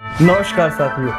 नमस्कार साथियों,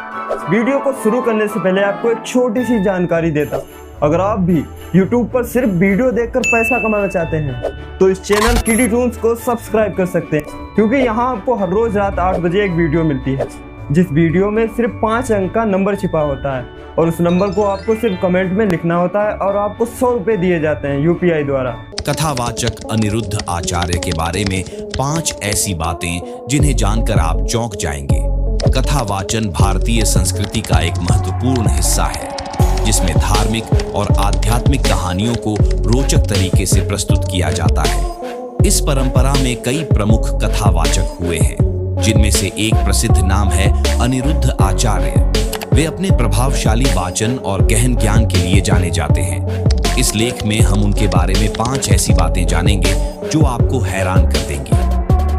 वीडियो को शुरू करने से पहले आपको एक छोटी सी जानकारी देता हूँ। अगर आप भी YouTube पर सिर्फ वीडियो देखकर पैसा कमाना चाहते हैं तो इस चैनल किडी टून्स को सब्सक्राइब कर सकते हैं, क्योंकि यहाँ आपको हर रोज रात 8 बजे एक वीडियो मिलती है जिस वीडियो में सिर्फ 5 अंक का नंबर छिपा होता है और उस नंबर को आपको सिर्फ कमेंट में लिखना होता है और आपको 100 रुपये दिए जाते हैं UPI द्वारा। कथावाचक अनिरुद्ध आचार्य के बारे में 5 ऐसी बातें जिन्हें जानकर आप चौंक जाएंगे। कथावाचन भारतीय संस्कृति का एक महत्वपूर्ण हिस्सा है जिसमें धार्मिक और आध्यात्मिक कहानियों को रोचक तरीके से प्रस्तुत किया जाता है। इस परंपरा में कई प्रमुख कथावाचक हुए हैं, जिनमें से एक प्रसिद्ध नाम है अनिरुद्ध आचार्य। वे अपने प्रभावशाली वाचन और गहन ज्ञान के लिए जाने जाते हैं। इस लेख में हम उनके बारे में 5 ऐसी बातें जानेंगे जो आपको हैरान कर देंगी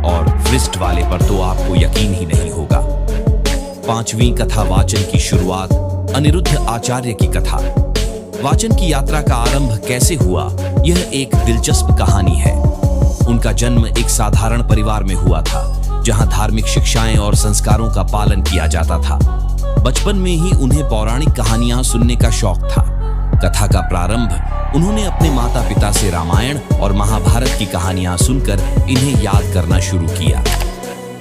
और पृष्ठ वाले पर तो आपको यकीन ही नहीं होगा। 5वीं कथा वाचन की शुरुआत अनिरुद्ध आचार्य की कथा। वाचन की यात्रा का आरंभ कैसे हुआ, यह एक दिलचस्प कहानी है। उनका जन्म एक साधारण परिवार में हुआ था जहां धार्मिक शिक्षाएं और संस्कारों का पालन किया जाता था। बचपन में ही उन्हें पौराणिक कहानियां सुनने का शौक था। कथा का प्रारंभ उन्होंने अपने माता पिता से रामायण और महाभारत की कहानियां सुनकर इन्हें याद करना शुरू किया।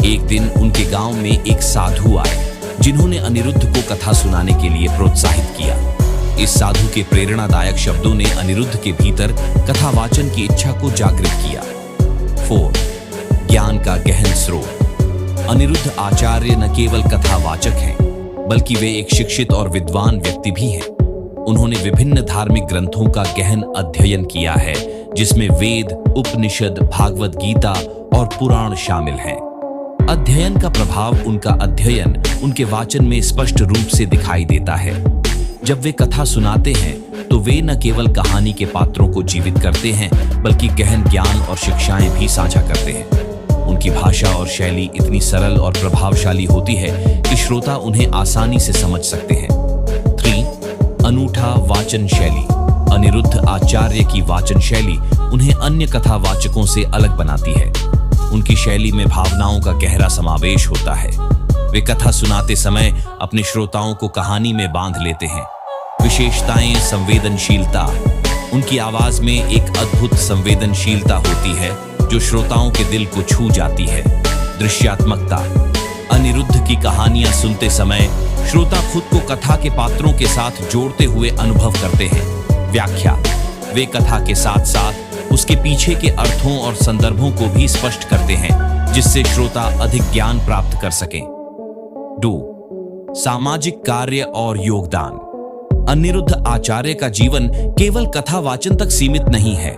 एक दिन उनके गांव में एक साधु आए जिन्होंने अनिरुद्ध को कथा सुनाने के लिए प्रोत्साहित किया। इस साधु के प्रेरणादायक शब्दों ने अनिरुद्ध के भीतर कथावाचन की इच्छा को जागृत किया। 4. ज्ञान का गहन स्रोत। अनिरुद्ध आचार्य न केवल कथावाचक हैं, बल्कि वे एक शिक्षित और विद्वान व्यक्ति भी हैं। उन्होंने विभिन्न धार्मिक ग्रंथों का गहन अध्ययन किया है, जिसमें वेद, उपनिषद, भागवत गीता और पुराण शामिल हैं। अध्ययन का प्रभाव उनका अध्ययन उनके वाचन में स्पष्ट रूप से दिखाई देता है। जब वे कथा सुनाते हैं तो वे न केवल कहानी के पात्रों को जीवित करते हैं, बल्कि गहन ज्ञान और शिक्षाएं भी साझा करते हैं। उनकी भाषा और शैली इतनी सरल और प्रभावशाली होती है कि श्रोता उन्हें आसानी से समझ सकते हैं। 3. अनूठा वाचन शैली। अनिरुद्ध आचार्य की वाचन शैली उन्हें अन्य कथावाचकों से अलग बनाती है। उनकी शैली में भावनाओं का गहरा समावेश होता है। वे कथा सुनाते समय अपने श्रोताओं को कहानी में बांध लेते हैं। विशेषताएं संवेदनशीलता। उनकी आवाज में एक अद्भुत संवेदनशीलता होती है जो श्रोताओं के दिल को छू जाती है। दृश्यात्मकता। अनिरुद्ध की कहानियां सुनते समय श्रोता खुद को कथा के पात्रों के साथ जोड़ते हुए अनुभव करते हैं। व्याख्या। वे कथा के साथ साथ उसके पीछे के अर्थों और संदर्भों को भी स्पष्ट करते हैं, जिससे श्रोता अधिक ज्ञान प्राप्त कर सकें। 2. सामाजिक कार्य और योगदान। अनिरुद्ध आचार्य का जीवन केवल कथा वाचन तक सीमित नहीं है।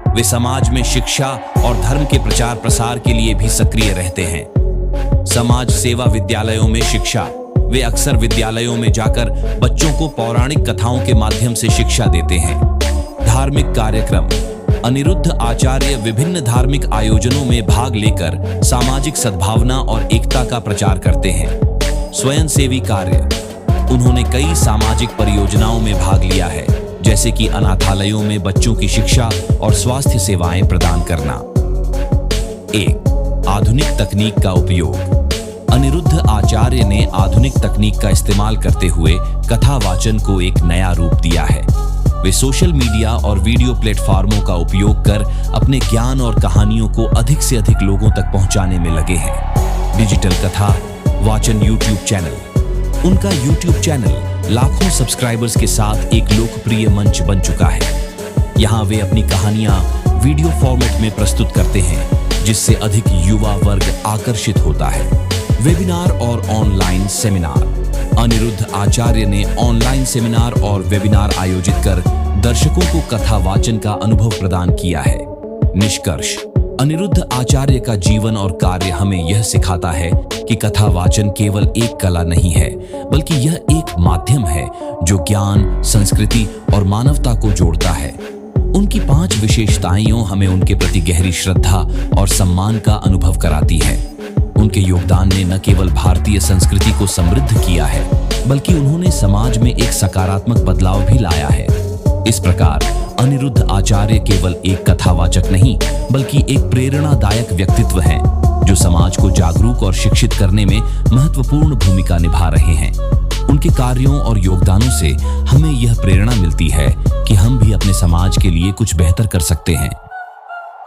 वे समाज में शिक्षा और धर्म के प्रचार प्रसार के लिए भी सक्रिय रहते हैं। समाज सेवा विद्यालयों में शिक्षा। वे अक्सर विद्यालयों में जाकर बच्चों को पौराणिक कथाओं के माध्यम से शिक्षा देते हैं। धार्मिक कार्यक्रम। अनिरुद्ध आचार्य विभिन्न धार्मिक आयोजनों में भाग लेकर सामाजिक सद्भावना और एकता का प्रचार करते हैं। स्वयंसेवी कार्य। उन्होंने कई सामाजिक परियोजनाओं में भाग लिया है, जैसे कि अनाथालयों में बच्चों की शिक्षा और स्वास्थ्य सेवाएं प्रदान करना। 1. आधुनिक तकनीक का उपयोग। अनिरुद्ध आचार्य ने आधुनिक तकनीक का इस्तेमाल करते हुए कथावाचन को एक नया रूप दिया है। वे सोशल मीडिया और वीडियो प्लेटफॉर्मों का उपयोग कर अपने ज्ञान और कहानियों को अधिक से अधिक लोगों तक पहुंचाने में लगे हैं। डिजिटल कथा वाचन YouTube चैनल। उनका YouTube चैनल लाखों सब्सक्राइबर्स के साथ एक लोकप्रिय मंच बन चुका है। यहाँ वे अपनी कहानियां वीडियो फॉर्मेट में प्रस्तुत करते हैं, जिससे अधिक युवा वर्ग आकर्षित होता है। वेबिनार और ऑनलाइन सेमिनार। अनिरुद्ध आचार्य ने ऑनलाइन सेमिनार और वेबिनार आयोजित कर दर्शकों को कथा वाचन का अनुभव प्रदान किया है। निष्कर्ष। अनिरुद्ध आचार्य का जीवन और कार्य हमें यह सिखाता है कि कथा वाचन केवल एक कला नहीं है, बल्कि यह एक माध्यम है जो ज्ञान, संस्कृति और मानवता को जोड़ता है। उनकी 5 विशेषताएं हमें उनके प्रति गहरी श्रद्धा और सम्मान का अनुभव कराती है। उनके योगदान ने न केवल भारतीय संस्कृति को समृद्ध किया है, बल्कि उन्होंने समाज में एक सकारात्मक बदलाव भी लाया है। इस प्रकार अनिरुद्ध आचार्य केवल एक कथावाचक नहीं, बल्कि एक प्रेरणादायक व्यक्तित्व हैं जो समाज को जागरूक और शिक्षित करने में महत्वपूर्ण भूमिका निभा रहे हैं। उनके कार्यों और योगदानों से हमें यह प्रेरणा मिलती है कि हम भी अपने समाज के लिए कुछ बेहतर कर सकते हैं।